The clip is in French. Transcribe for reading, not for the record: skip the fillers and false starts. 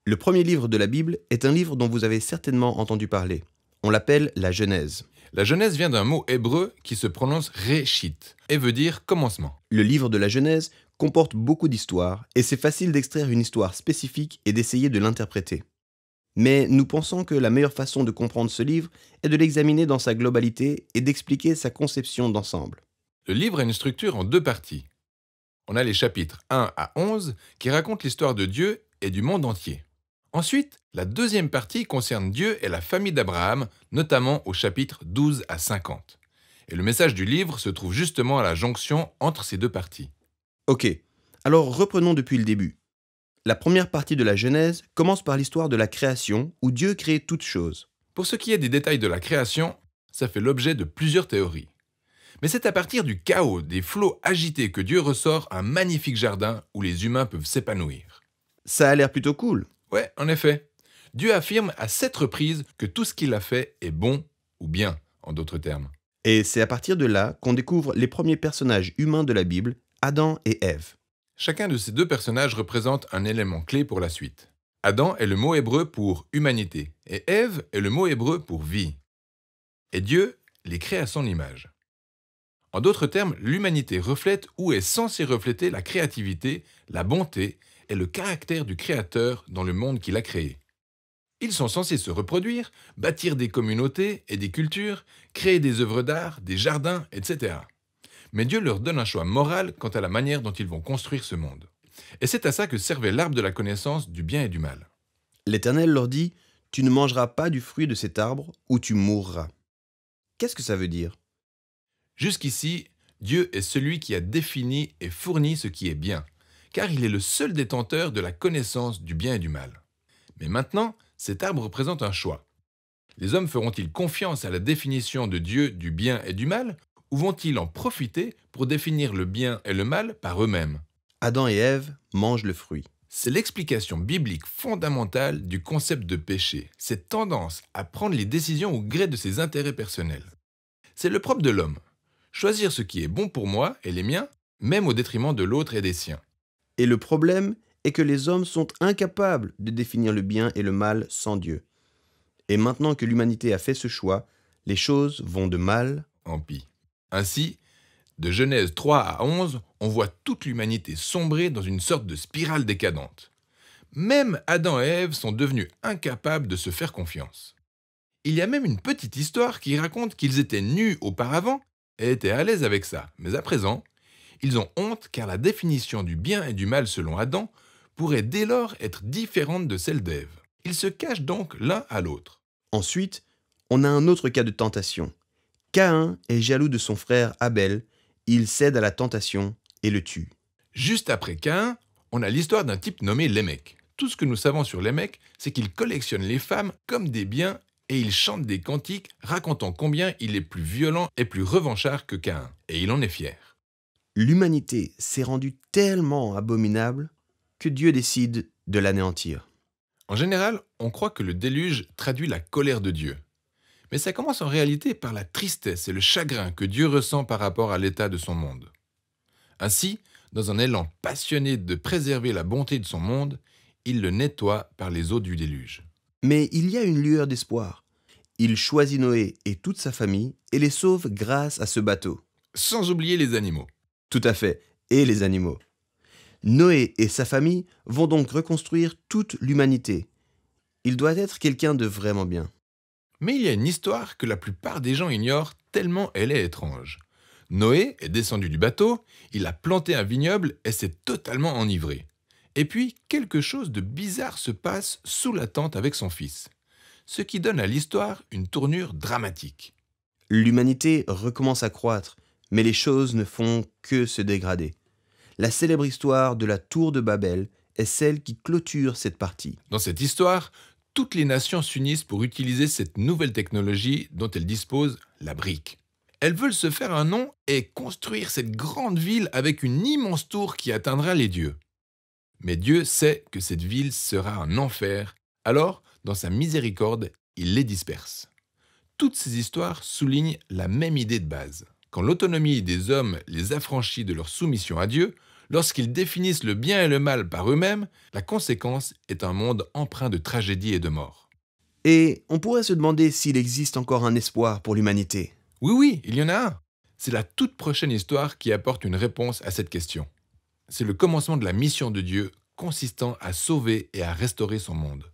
Le premier livre de la Bible est un livre dont vous avez certainement entendu parler. On l'appelle la Genèse. La Genèse vient d'un mot hébreu qui se prononce réchit et veut dire commencement. Le livre de la Genèse comporte beaucoup d'histoires et c'est facile d'extraire une histoire spécifique et d'essayer de l'interpréter. Mais nous pensons que la meilleure façon de comprendre ce livre est de l'examiner dans sa globalité et d'expliquer sa conception d'ensemble. Le livre a une structure en deux parties. On a les chapitres 1 à 11 qui racontent l'histoire de Dieu et du monde entier. Ensuite, la deuxième partie concerne Dieu et la famille d'Abraham, notamment au chapitre 12 à 50. Et le message du livre se trouve justement à la jonction entre ces deux parties. Ok, alors reprenons depuis le début. La première partie de la Genèse commence par l'histoire de la création où Dieu crée toutes choses. Pour ce qui est des détails de la création, ça fait l'objet de plusieurs théories. Mais c'est à partir du chaos, des flots agités que Dieu ressort un magnifique jardin où les humains peuvent s'épanouir. Ça a l'air plutôt cool. Ouais, en effet. Dieu affirme à 7 reprises que tout ce qu'il a fait est bon ou bien, en d'autres termes. Et c'est à partir de là qu'on découvre les premiers personnages humains de la Bible, Adam et Ève. Chacun de ces deux personnages représente un élément clé pour la suite. Adam est le mot hébreu pour humanité et Ève est le mot hébreu pour vie. Et Dieu les crée à son image. En d'autres termes, l'humanité reflète ou est censée refléter la créativité, la bonté et le caractère du Créateur dans le monde qu'il a créé. Ils sont censés se reproduire, bâtir des communautés et des cultures, créer des œuvres d'art, des jardins, etc. Mais Dieu leur donne un choix moral quant à la manière dont ils vont construire ce monde. Et c'est à ça que servait l'arbre de la connaissance du bien et du mal. L'Éternel leur dit « Tu ne mangeras pas du fruit de cet arbre ou tu mourras ». Qu'est-ce que ça veut dire ? Jusqu'ici, Dieu est celui qui a défini et fourni ce qui est bien, car il est le seul détenteur de la connaissance du bien et du mal. Mais maintenant, cet arbre représente un choix. Les hommes feront-ils confiance à la définition de Dieu du bien et du mal, ou vont-ils en profiter pour définir le bien et le mal par eux-mêmes ? Adam et Ève mangent le fruit. C'est l'explication biblique fondamentale du concept de péché, cette tendance à prendre les décisions au gré de ses intérêts personnels. C'est le propre de l'homme, choisir ce qui est bon pour moi et les miens, même au détriment de l'autre et des siens. Et le problème est que les hommes sont incapables de définir le bien et le mal sans Dieu. Et maintenant que l'humanité a fait ce choix, les choses vont de mal en pis. Ainsi, de Genèse 3 à 11, on voit toute l'humanité sombrer dans une sorte de spirale décadente. Même Adam et Ève sont devenus incapables de se faire confiance. Il y a même une petite histoire qui raconte qu'ils étaient nus auparavant et étaient à l'aise avec ça. Mais à présent, ils ont honte car la définition du bien et du mal selon Adam pourrait dès lors être différente de celle d'Ève. Ils se cachent donc l'un à l'autre. Ensuite, on a un autre cas de tentation. Caïn est jaloux de son frère Abel, il cède à la tentation et le tue. Juste après Caïn, on a l'histoire d'un type nommé Lémec. Tout ce que nous savons sur Lémec, c'est qu'il collectionne les femmes comme des biens et il chante des cantiques racontant combien il est plus violent et plus revanchard que Caïn. Et il en est fier. L'humanité s'est rendue tellement abominable que Dieu décide de l'anéantir. En général, on croit que le déluge traduit la colère de Dieu. Mais ça commence en réalité par la tristesse et le chagrin que Dieu ressent par rapport à l'état de son monde. Ainsi, dans un élan passionné de préserver la bonté de son monde, il le nettoie par les eaux du déluge. Mais il y a une lueur d'espoir. Il choisit Noé et toute sa famille et les sauve grâce à ce bateau. Sans oublier les animaux. Tout à fait, et les animaux. Noé et sa famille vont donc reconstruire toute l'humanité. Il doit être quelqu'un de vraiment bien. Mais il y a une histoire que la plupart des gens ignorent tellement elle est étrange. Noé est descendu du bateau, il a planté un vignoble et s'est totalement enivré. Et puis, quelque chose de bizarre se passe sous la tente avec son fils, ce qui donne à l'histoire une tournure dramatique. L'humanité recommence à croître, mais les choses ne font que se dégrader. La célèbre histoire de la tour de Babel est celle qui clôture cette partie. Dans cette histoire, toutes les nations s'unissent pour utiliser cette nouvelle technologie dont elles disposent, la brique. Elles veulent se faire un nom et construire cette grande ville avec une immense tour qui atteindra les dieux. Mais Dieu sait que cette ville sera un enfer, alors, dans sa miséricorde, il les disperse. Toutes ces histoires soulignent la même idée de base. Quand l'autonomie des hommes les affranchit de leur soumission à Dieu, Lorsqu'ils définissent le bien et le mal par eux-mêmes, la conséquence est un monde empreint de tragédie et de mort. Et on pourrait se demander s'il existe encore un espoir pour l'humanité. Oui, il y en a un. C'est la toute prochaine histoire qui apporte une réponse à cette question. C'est le commencement de la mission de Dieu consistant à sauver et à restaurer son monde.